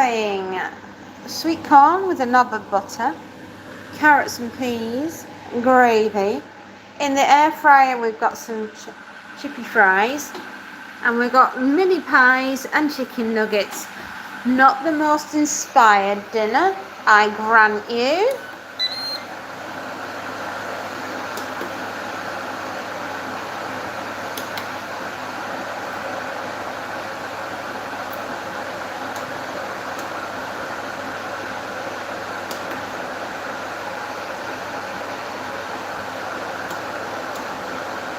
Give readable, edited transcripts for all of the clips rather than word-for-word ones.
frying sweet corn with a knob of butter, carrots and peas, gravy. In the air fryer we've got some chippy fries, and we've got mini pies and chicken nuggets. Not the most inspired dinner, I grant you.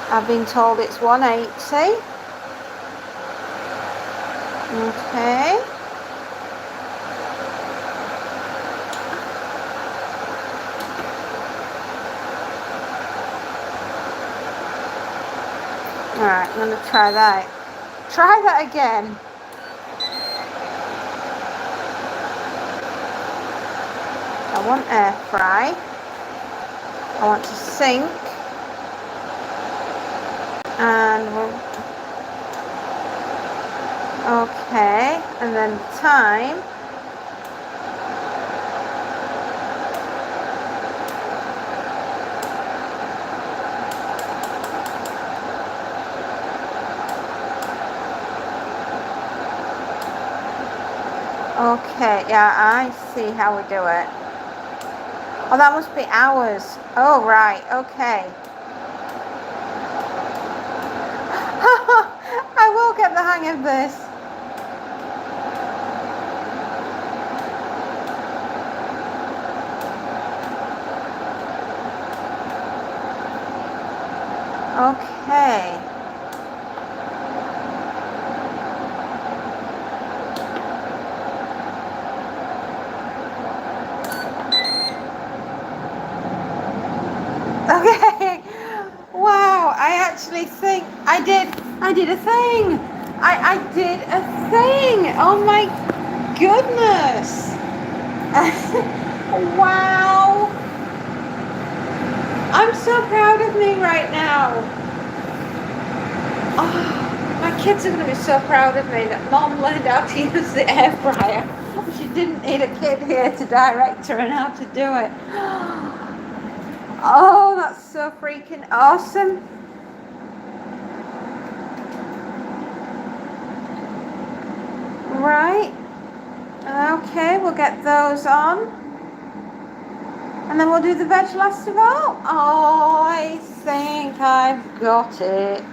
I've been told it's 180. Okay. Alright, I'm going to try that. Try that again. I want air fry. I want to sink. And okay, and then time. Okay, yeah, I see how we do it. Oh, that must be hours. Oh, right, okay. I will get the hang of this. Okay. Okay. Wow, I actually think I did a thing. I did a thing. Oh my goodness. Wow. I'm so proud of me right now. Oh, my kids are going to be so proud of me that Mom learned how to use the air fryer. She didn't need a kid here to direct her on how to do it. Oh, that's so freaking awesome. Right. Okay, we'll get those on. And then we'll do the veg last of all. Oh, I think I've got it.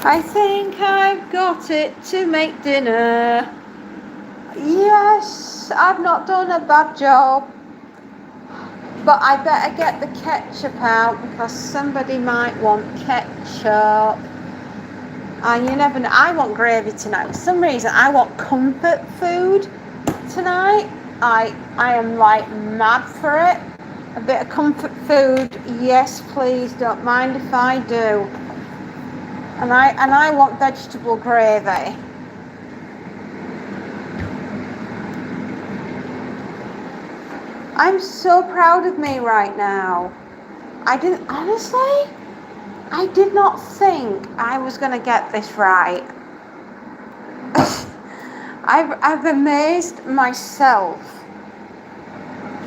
I think I've got it to make dinner. Yes, I've not done a bad job. But I better get the ketchup out because somebody might want ketchup. And you never know. I want gravy tonight. For some reason, I want comfort food tonight. I am like mad for it. A bit of comfort food. Yes, please. Don't mind if I do. And I want vegetable gravy. I'm so proud of me right now. I did not think I was going to get this right. I've amazed myself.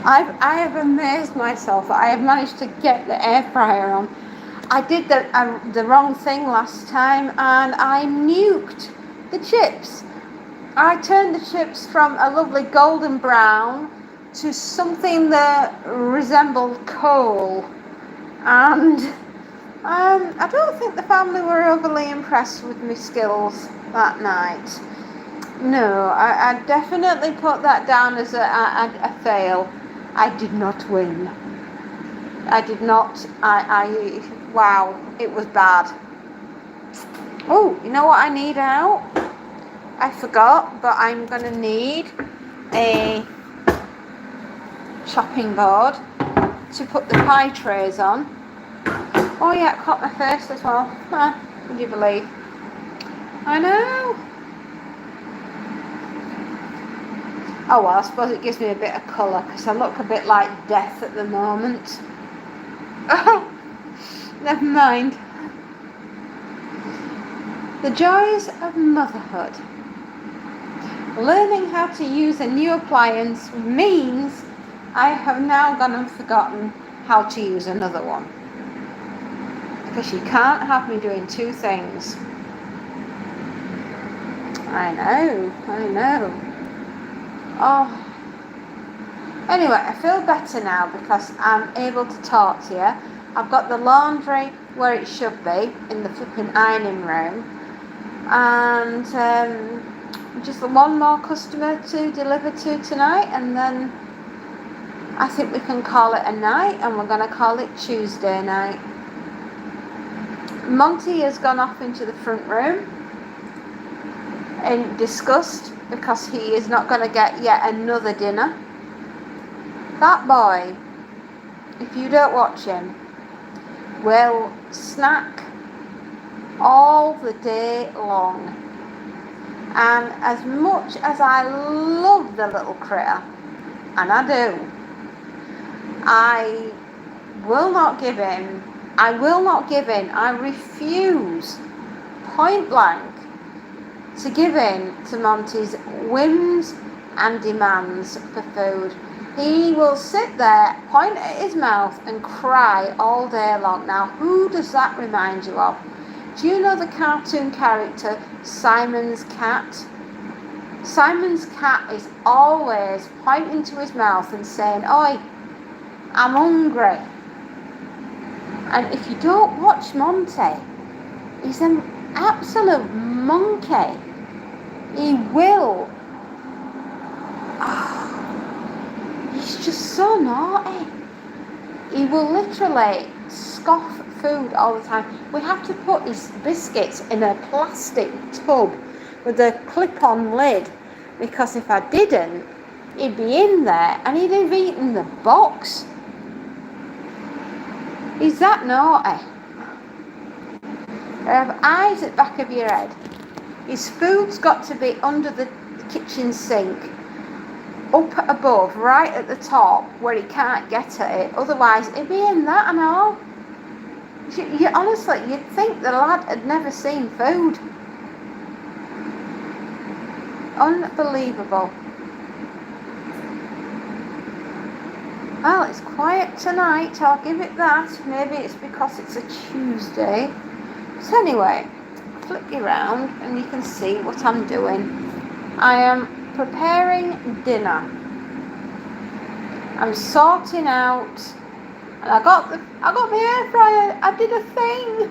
I have amazed myself. I have managed to get the air fryer on. I did the wrong thing last time and I nuked the chips. I turned the chips from a lovely golden brown to something that resembled coal. And I don't think the family were overly impressed with my skills that night. No, I definitely put that down as a fail. I did not win. I did not. Wow, it was bad. Oh, you know what I need out? I forgot, but I'm going to need a chopping board to put the pie trays on. Oh yeah, I caught my face as well. Would you believe? I know. Oh well, I suppose it gives me a bit of colour because I look a bit like death at the moment. Oh, never mind. The joys of motherhood. Learning how to use a new appliance means I have now gone and forgotten how to use another one. Because you can't have me doing two things. I know. Oh. Anyway, I feel better now because I'm able to talk to you. I've got the laundry where it should be, in the flipping ironing room. And just one more customer to deliver to tonight, and then I think we can call it a night, and we're going to call it Tuesday night. Monty has gone off into the front room in disgust because he is not going to get yet another dinner. That boy, if you don't watch him, will snack all the day long. And as much as I love the little critter, and I do, I will not give in. I refuse, point blank, to give in to Monty's whims and demands for food. He will sit there, point at his mouth and cry all day long. Now, who does that remind you of? Do you know the cartoon character Simon's cat? Simon's cat is always pointing to his mouth and saying, "Oi, I'm hungry." And if you don't watch Monty, he's an absolute monkey. He will. He's just so naughty. He will literally scoff food all the time. We have to put his biscuits in a plastic tub with a clip-on lid, because if I didn't, he'd be in there and he'd have eaten the box. He's that naughty. You have eyes at the back of your head. His food's got to be under the kitchen sink, up above, right at the top, where he can't get at it. Otherwise, he'd be in that and all. Honestly, you'd think the lad had never seen food. Unbelievable. Well, it's quiet tonight, I'll give it that. Maybe it's because it's a Tuesday. So anyway, flip you around and you can see what I'm doing. I am preparing dinner. I'm sorting out, and I got my air fryer. I did a thing.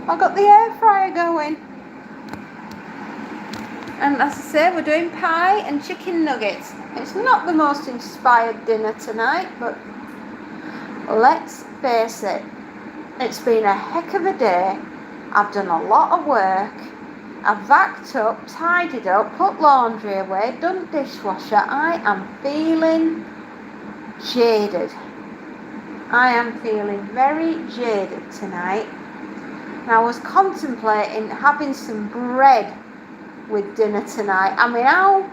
I got the air fryer going. And as I say, we're doing pie and chicken nuggets. It's not the most inspired dinner tonight, but let's face it, it's been a heck of a day. I've done a lot of work. I've vacked up, tidied up, put laundry away, done dishwasher. I am feeling jaded. I am feeling very jaded tonight. And I was contemplating having some bread with dinner tonight. I mean, how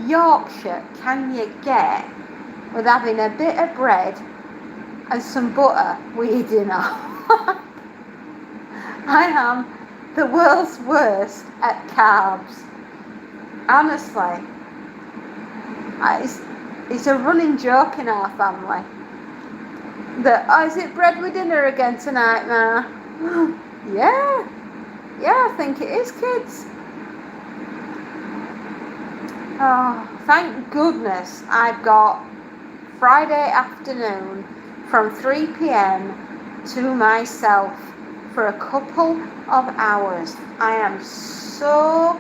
Yorkshire can you get with having a bit of bread and some butter with your dinner? I am the world's worst at carbs. Honestly. It's a running joke in our family. Is it bread with dinner again tonight, Ma? Yeah, I think it is, kids. Oh, thank goodness I've got Friday afternoon from 3 p.m. to myself for a couple of hours. I am so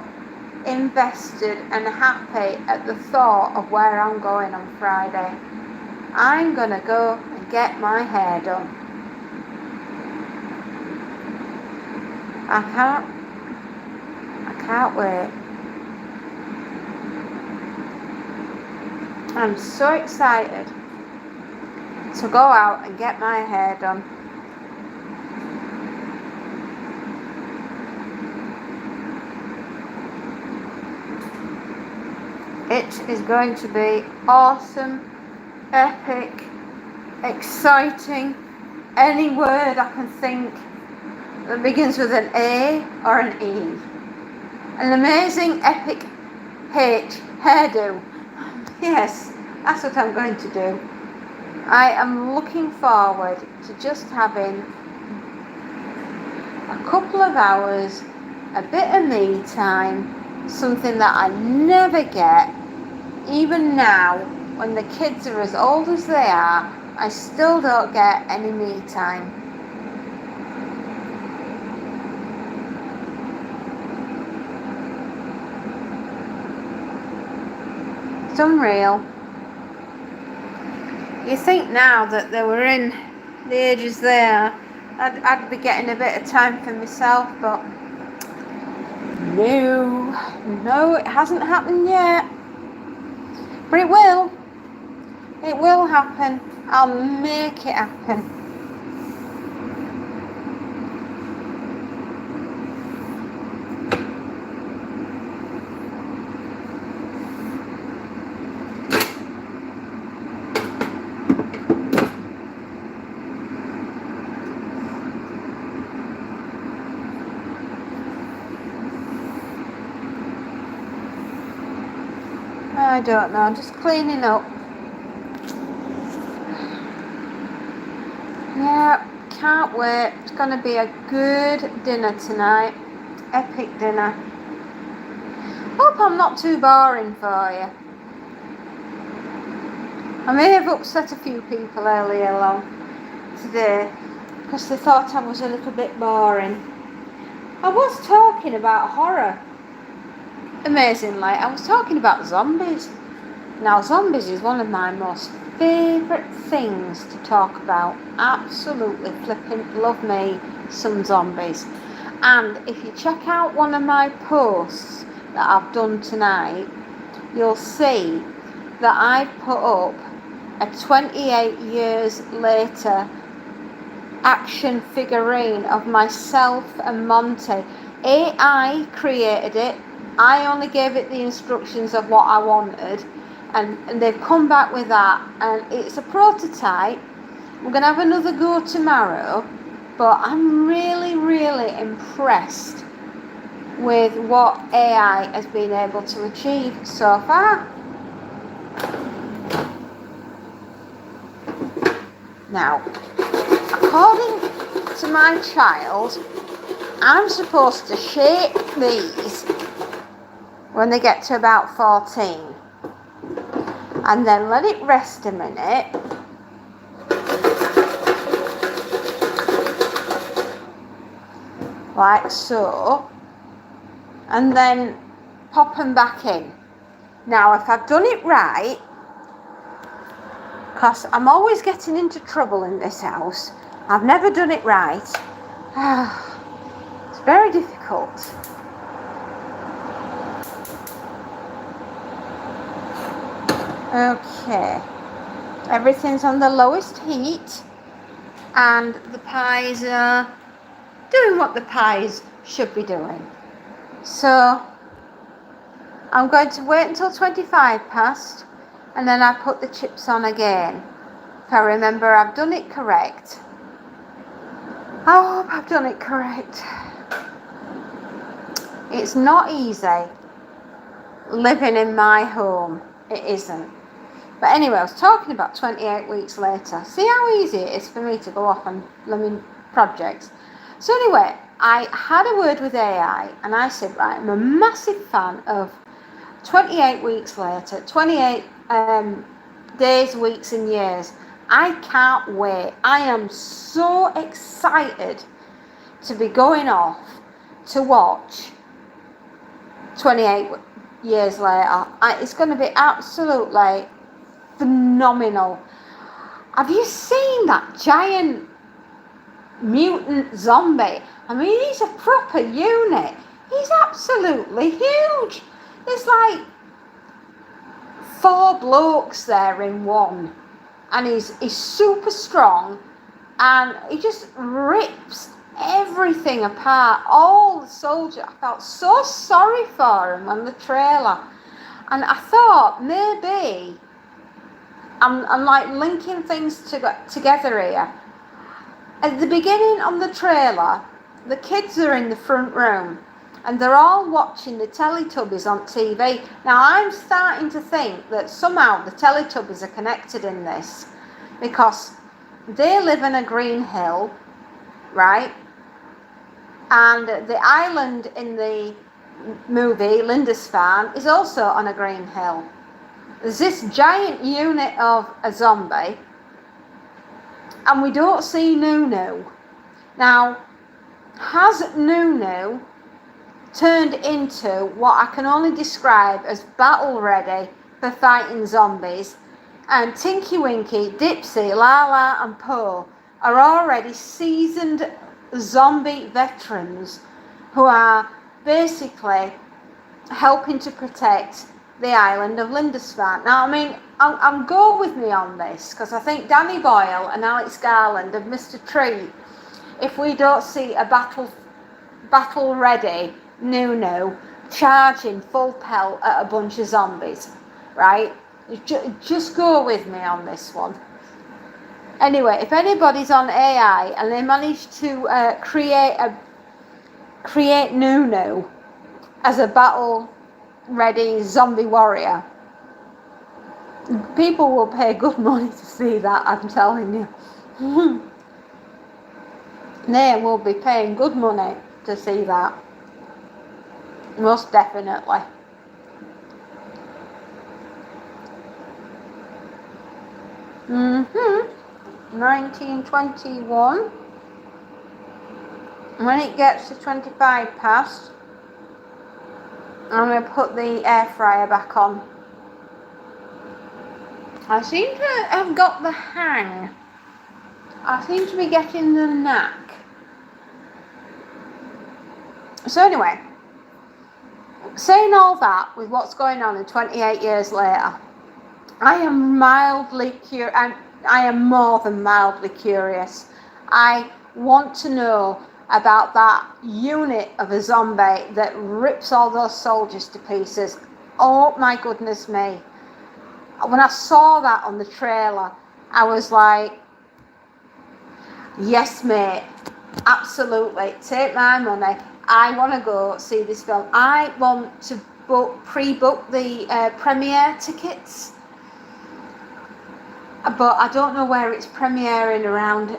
invested and happy at the thought of where I'm going on Friday. I'm going to go and get my hair done. I can't wait. I'm so excited to go out and get my hair done. It is going to be awesome, epic, exciting, any word I can think that begins with an A or an E. An amazing, epic H hairdo. Yes, that's what I'm going to do. I am looking forward to just having a couple of hours, a bit of me time, something that I never get. Even now, when the kids are as old as they are, I still don't get any me time. It's unreal. You think now that they were in the ages there, I'd be getting a bit of time for myself, but no, it hasn't happened yet. But it will. It will happen. I'll make it happen. I don't know, just cleaning up. Yeah, can't wait. It's going to be a good dinner tonight. Epic dinner. Hope I'm not too boring for you. I may have upset a few people earlier along today because they thought I was a little bit boring. I was talking about horror. Amazingly, I was talking about zombies. Now, zombies is one of my most favourite things to talk about. Absolutely flipping love me some zombies. And if you check out one of my posts that I've done tonight, you'll see that I've put up a 28 years later action figurine of myself and Monty. AI created it. I only gave it the instructions of what I wanted, and they've come back with that, and it's a prototype. We're going to have another go tomorrow, but I'm really, really impressed with what AI has been able to achieve so far. Now, according to my child, I'm supposed to shape these when they get to about 14 and then let it rest a minute like so, and then pop them back in. Now, if I've done it right, because I'm always getting into trouble in this house, I've never done it right. It's very difficult. Okay, everything's on the lowest heat, and the pies are doing what the pies should be doing. So I'm going to wait until 25 past, and then I put the chips on again. If I remember I've done it correct. I hope I've done it correct. It's not easy living in my home. It isn't. But anyway, I was talking about 28 weeks later. See how easy it is for me to go off on blooming projects. So anyway, I had a word with AI, and I said, right, I'm a massive fan of 28 weeks later, 28 days, weeks and years. I can't wait. I am so excited to be going off to watch 28 years later. It's going to be absolutely phenomenal. Have you seen that giant mutant zombie? I mean, he's a proper unit. He's absolutely huge. There's like 4 blokes there in one, and he's super strong, and he just rips everything apart. All the soldiers, I felt so sorry for him on the trailer, and I thought maybe I'm like linking things together here. At the beginning on the trailer, the kids are in the front room, and they're all watching the Teletubbies on TV. Now I'm starting to think that somehow the Teletubbies are connected in this, because they live in a green hill, right? And the island in the movie, Lindisfarne, is also on a green hill. There's this giant unit of a zombie, and we don't see Nunu. Now, has Nunu turned into what I can only describe as battle ready for fighting zombies? And Tinky Winky, Dipsy, Lala and Po are already seasoned zombie veterans who are basically helping to protect the island of Lindisfarne. Now, I mean, I'm go with me on this, because I think Danny Boyle and Alex Garland have missed a treat if we don't see a battle ready Nunu charging full pelt at a bunch of zombies, right? Just go with me on this one. Anyway, if anybody's on AI and they manage to create Nunu as a battle-ready zombie warrior, people will pay good money to see that, I'm telling you. They will be paying good money to see that. Most definitely. Mm-hmm. 1921. When it gets to 25 past, I'm going to put the air fryer back on. I seem to have got the hang. I seem to be getting the knack. So anyway, saying all that with what's going on in 28 years later, I am more than mildly curious. I want to know about that unit of a zombie that rips all those soldiers to pieces. Oh my goodness me. When I saw that on the trailer, I was like, yes mate, absolutely, take my money. I want to go see this film. I want to pre-book the premiere tickets, but I don't know where it's premiering around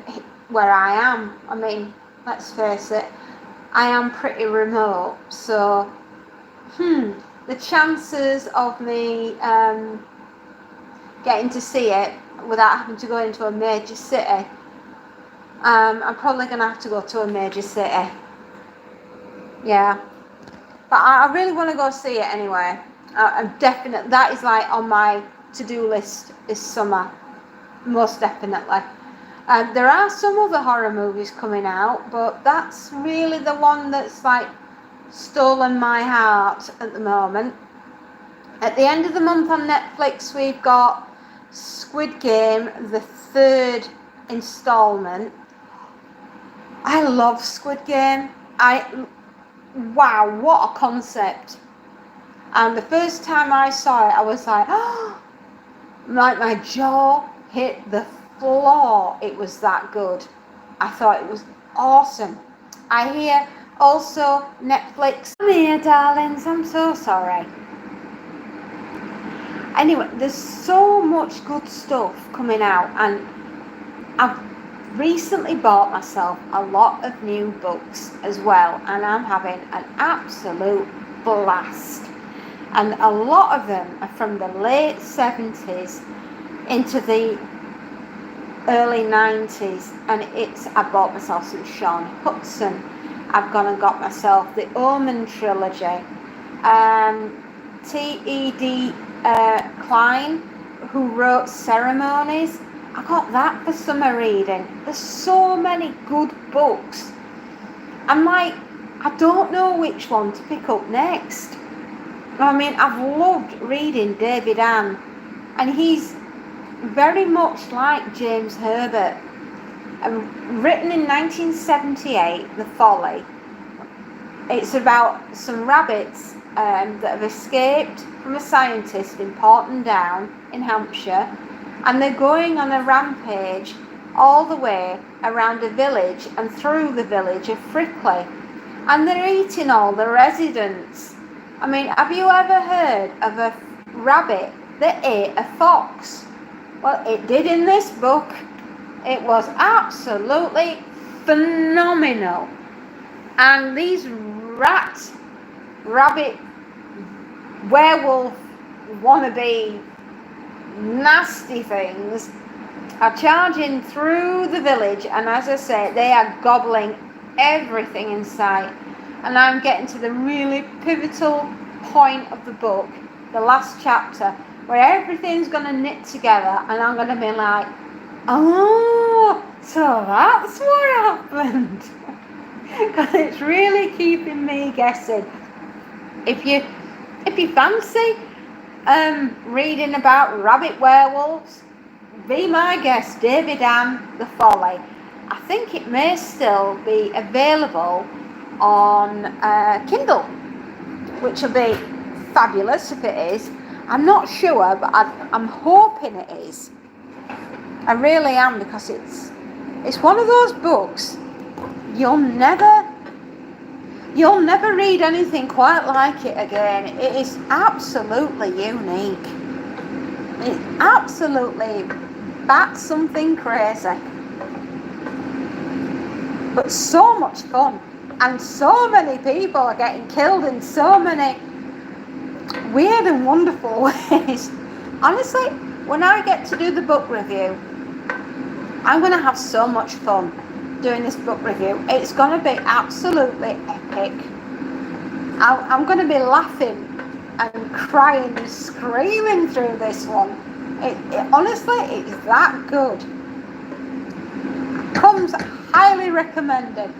where I am. I mean, let's face it, I am pretty remote, so the chances of me getting to see it without having to go into a major city, I'm probably going to have to go to a major city. Yeah, but I really want to go see it anyway. I'm definitely, that is like on my to-do list this summer, most definitely. There are some other horror movies coming out, but that's really the one that's like stolen my heart at the moment. At the end of the month on Netflix, we've got Squid Game, the 3rd installment. I love Squid Game. Wow, what a concept. And the first time I saw it, I was like, oh, like my jaw hit the floor. It was that good. I thought it was awesome. I hear also Netflix. I'm here, darlings, I'm so sorry. Anyway, there's so much good stuff coming out, and I've recently bought myself a lot of new books as well, and I'm having an absolute blast. And a lot of them are from the late 70s into the early 90s, and I bought myself some Sean Hudson. I've gone and got myself the Omen trilogy. T.E.D. Klein, who wrote Ceremonies, I got that for summer reading. There's so many good books. I'm like, I don't know which one to pick up next. I mean, I've loved reading David Ann, and he's very much like James Herbert. Written in 1978, The Folly. It's about some rabbits that have escaped from a scientist in Porton Down in Hampshire, and they're going on a rampage all the way around a village and through the village of Frickley. and they're eating all the residents. I mean, have you ever heard of a rabbit that ate a fox? Well, it did in this book. It was absolutely phenomenal. And these rabbit, werewolf, wannabe, nasty things are charging through the village, and as I say, they are gobbling everything in sight. And I'm getting to the really pivotal point of the book, the last chapter, where everything's going to knit together, and I'm going to be like, oh, so that's what happened. Because it's really keeping me guessing. If you fancy reading about rabbit werewolves, be my guest, David Ann The Folly. I think it may still be available on Kindle, which will be fabulous if it is. I'm not sure, but I'm hoping it is. I really am, because it's one of those books you'll never read anything quite like it again. It is absolutely unique. It absolutely bats something crazy. But so much fun. And so many people are getting killed in so many weird and wonderful ways. Honestly, when I get to do the book review, I'm going to have so much fun doing this book review. It's going to be absolutely epic. I'm going to be laughing and crying and screaming through this one. Honestly, it's that good. Comes highly recommended.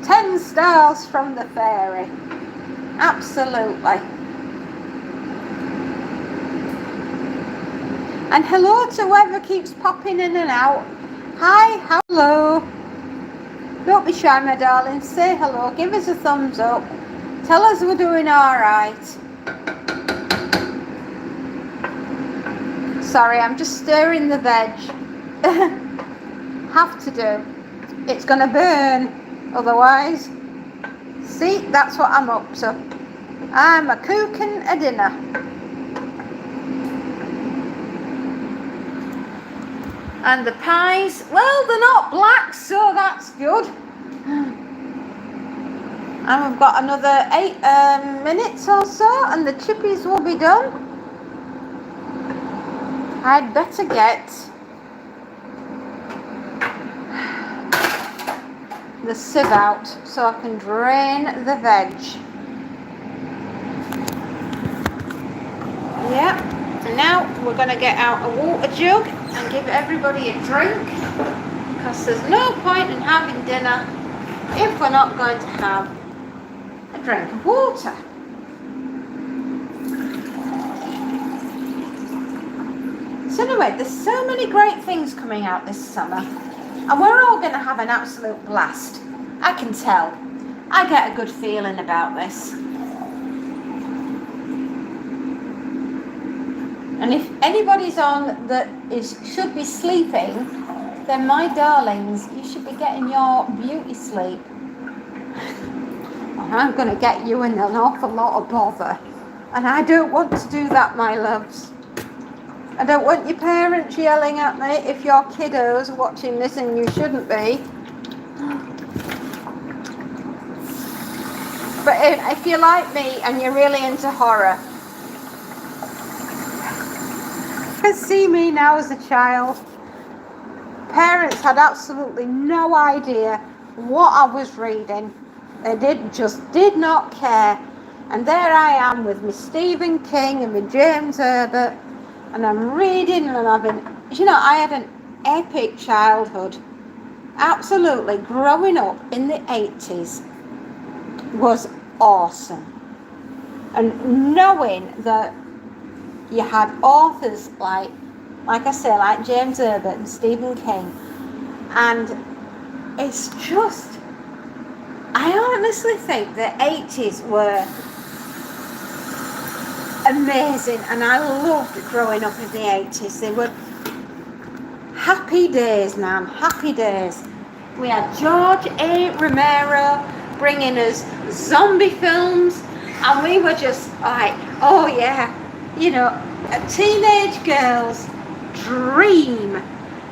10 stars from the fairy. Absolutely. And hello to whoever keeps popping in and out. Hi, hello. Don't be shy, my darling. Say hello. Give us a thumbs up. Tell us we're doing all right. Sorry, I'm just stirring the veg. Have to do. It's going to burn otherwise. See, that's what I'm up to. I'm a cooking a dinner. And the pies, well, they're not black, so that's good. And we've got another 8 minutes or so, and the chippies will be done. I'd better get the sieve out so I can drain the veg. Yep. And now we're going to get out a water jug and give everybody a drink, because there's no point in having dinner if we're not going to have a drink of water. So anyway, there's so many great things coming out this summer, and we're all going to have an absolute blast. I can tell. I get a good feeling about this. And if anybody's on that should be sleeping, then my darlings, you should be getting your beauty sleep. I'm going to get you in an awful lot of bother. And I don't want to do that, my loves. I don't want your parents yelling at me if your kiddos are watching this and you shouldn't be. But if you're like me and you're really into horror, see me now as a child. Parents had absolutely no idea what I was reading. They did not care. And there I am with my Stephen King and my James Herbert, and I'm reading and I had an epic childhood. Absolutely, growing up in the 80s was awesome. And knowing that you had authors like I say, like James Herbert and Stephen King. And it's just, I honestly think the 80s were amazing. And I loved growing up in the 80s. They were happy days, man, happy days. We had George A. Romero bringing us zombie films, and we were just like, oh yeah, you know, a teenage girl's dream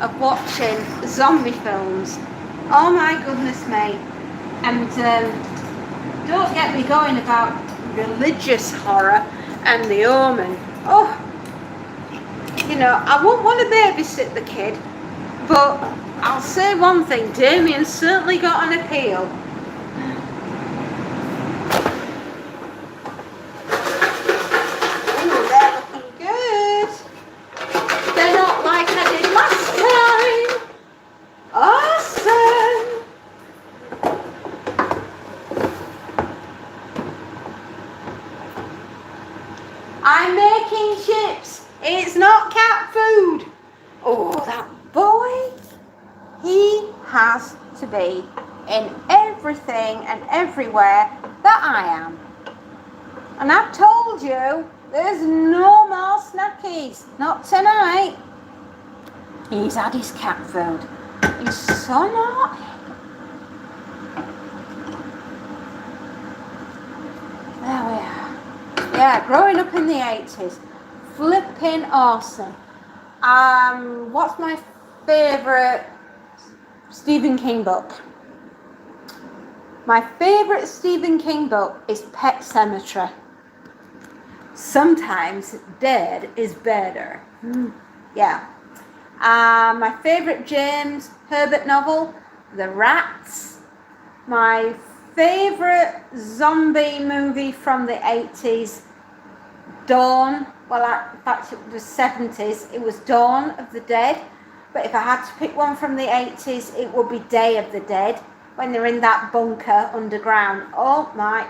of watching zombie films. Oh my goodness me. And don't get me going about religious horror and The Omen. Oh, you know, I wouldn't want to babysit the kid, but I'll say one thing, Damien's certainly got an appeal. Ooh, they're looking good. They're not like I did last time. Awesome. I'm making chips. It's not cat food. Oh, that boy. He has to be in everything and everywhere that I am. And I've told you, there's no more snackies. Not tonight. He's had his cat food. He's so naughty. There we are. Yeah, growing up in the 80s. Flipping awesome. What's my favourite Stephen King book? My favourite Stephen King book is Pet Sematary. Sometimes dead is better. Yeah. My favourite James Herbert novel, The Rats. My favourite zombie movie from the 80s, Dawn. Well, in fact, it was 70s. It was Dawn of the Dead. But if I had to pick one from the 80s, it would be Day of the Dead, when they're in that bunker underground. Oh my.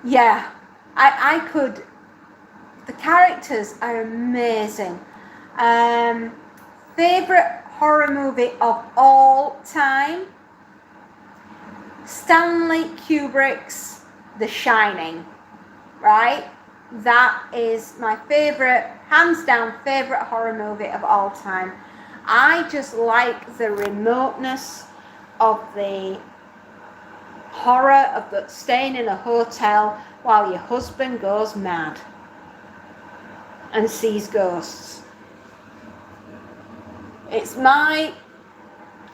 Yeah. I could. The characters are amazing. Favourite horror movie of all time? Stanley Kubrick's The Shining. Right? That is my favourite, hands down favourite horror movie of all time. I just like the remoteness of the horror of staying in a hotel while your husband goes mad and sees ghosts. It's my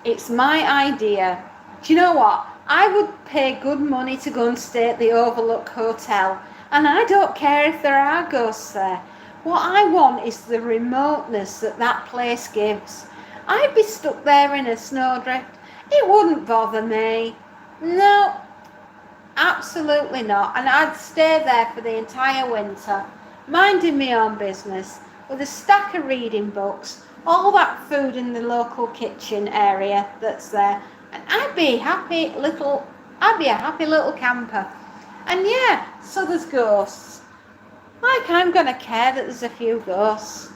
idea. Do you know what? I would pay good money to go and stay at the Overlook Hotel, and I don't care if there are ghosts there. What I want is the remoteness that place gives. I'd be stuck there in a snowdrift. It wouldn't bother me. No, absolutely not. And I'd stay there for the entire winter, minding my own business, with a stack of reading books, all that food in the local kitchen area that's there. And I'd be a happy little camper. And yeah, so there's ghosts. Like I'm going to care that there's a few ghosts.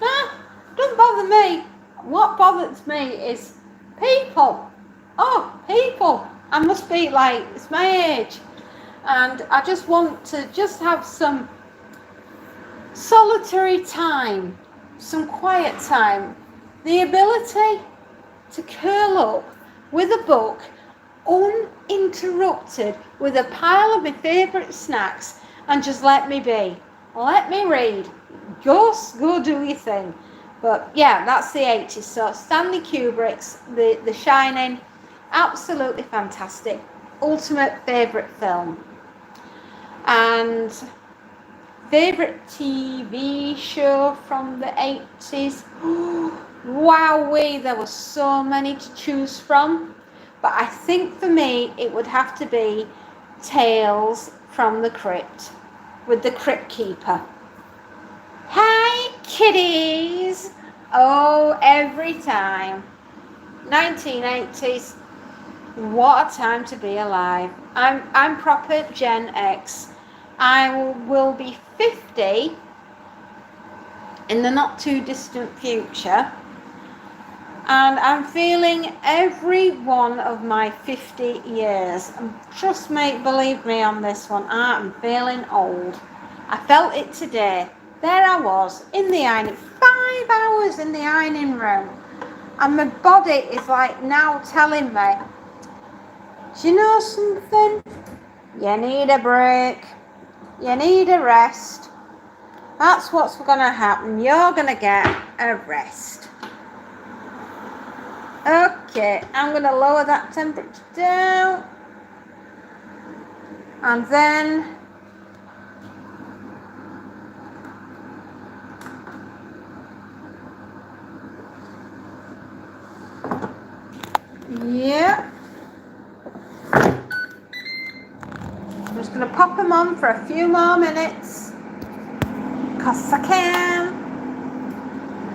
Nah, don't bother me. What bothers me is people. Oh, people. I must be like, it's my age. And I just want to just have some solitary time, some quiet time. The ability to curl up with a book, uninterrupted, with a pile of my favourite snacks, and just let me be. Let me read. Go do your thing. But yeah, that's the 80s. So Stanley Kubrick's The Shining, absolutely fantastic. Ultimate favourite film. And favourite TV show from the 80s. Wowee, there were so many to choose from. But I think for me, it would have to be Tales from the Crypt, with the Crypt Keeper. Hi, kitties! Oh, every time. 1980s. What a time to be alive. I'm proper Gen X. I will be 50 in the not too distant future. And I'm feeling every one of my 50 years. Trust me, believe me on this one, I'm feeling old. I felt it today. There I was, in the ironing, 5 hours in the ironing room. And my body is like now telling me, do you know something? You need a break. You need a rest. That's what's going to happen. You're going to get a rest. Okay, I'm going to lower that temperature down. And then yeah. I'm just going to pop them on for a few more minutes. Because I can.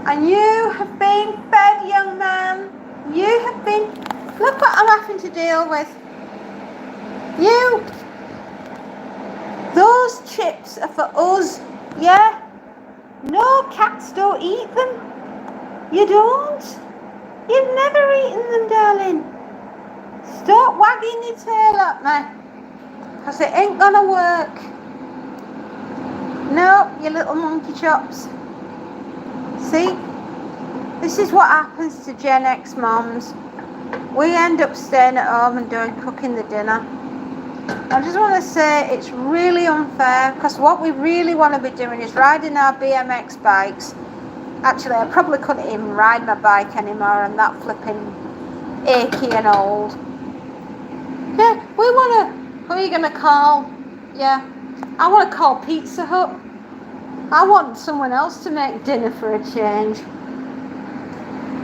And you have been fed, young man. You have been... Look what I'm having to deal with. You. Those chips are for us. Yeah? No, cats don't eat them. You don't. You've never eaten them, darling. Stop wagging your tail at me. Because it ain't gonna work. No, you little monkey chops. See? This is what happens to Gen X moms. We end up staying at home and cooking the dinner. I just want to say it's really unfair because what we really want to be doing is riding our BMX bikes. Actually, I probably couldn't even ride my bike anymore. I'm that flipping achy and old. Yeah, we want to... Who are you going to call? Yeah, I want to call Pizza Hut. I want someone else to make dinner for a change.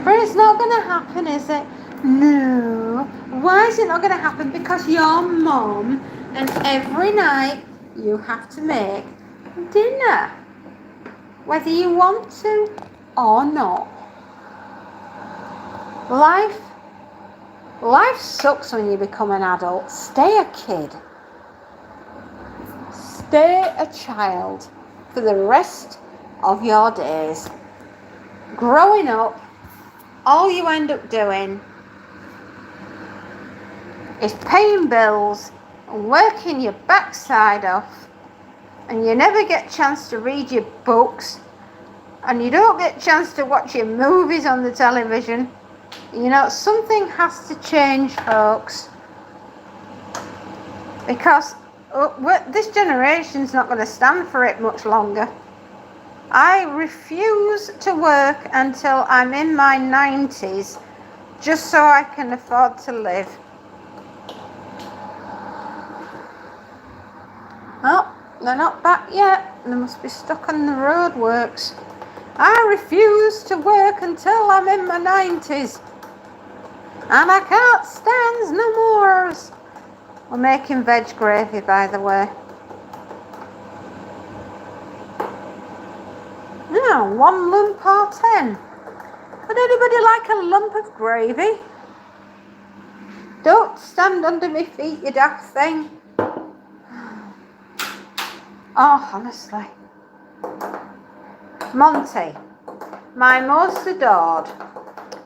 But it's not going to happen, is it? No. Why is it not going to happen? Because your mum, and every night you have to make dinner. Whether you want to or not. Life sucks when you become an adult. Stay a kid. Stay a child for the rest of your days. Growing up, all you end up doing is paying bills and working your backside off, and you never get a chance to read your books, and you don't get a chance to watch your movies on the television. You know, something has to change, folks, because this generation's not going to stand for it much longer. I refuse to work until I'm in my 90s just so I can afford to live. Oh, they're not back yet. They must be stuck on the roadworks. I refuse to work until I'm in my 90s. And I can't stand no more. We're making veg gravy, by the way. Now, 1 lump or 10? Would anybody like a lump of gravy? Don't stand under my feet, you daft thing. Oh, honestly. Monty, my most adored,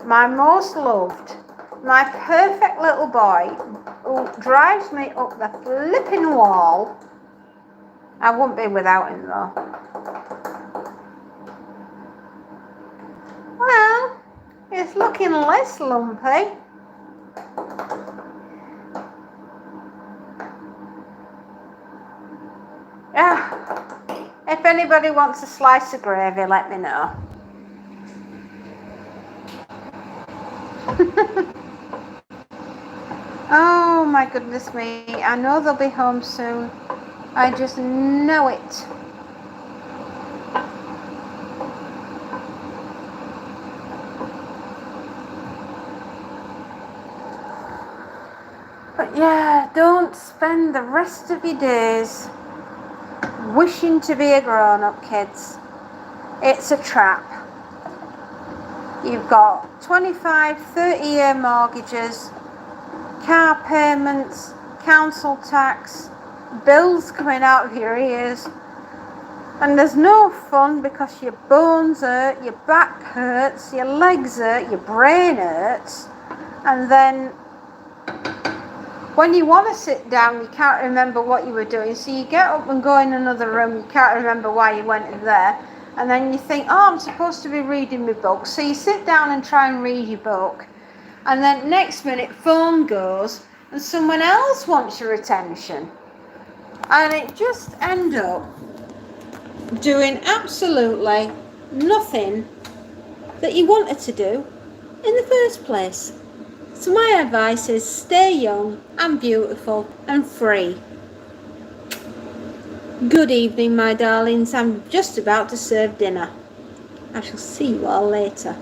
my most loved, my perfect little boy who drives me up the flipping wall. I wouldn't be without him though. Well, it's looking less lumpy. If anybody wants a slice of gravy, let me know. Oh my goodness me, I know they'll be home soon. I just know it. But yeah, don't spend the rest of your days wishing to be a grown-up, kids. It's a trap. You've got 25, 30-year mortgages, car payments, council tax, bills coming out of your ears, and there's no fun because your bones hurt, your back hurts, your legs hurt, your brain hurts, and then when you want to sit down, you can't remember what you were doing, so you get up and go in another room, you can't remember why you went in there, and then you think, oh, I'm supposed to be reading my book, so you sit down and try and read your book, and then next minute phone goes, and someone else wants your attention. and it just end up doing absolutely nothing that you wanted to do in the first place. So my advice is stay young and beautiful and free. Good evening, my darlings. I'm just about to serve dinner. I shall see you all later.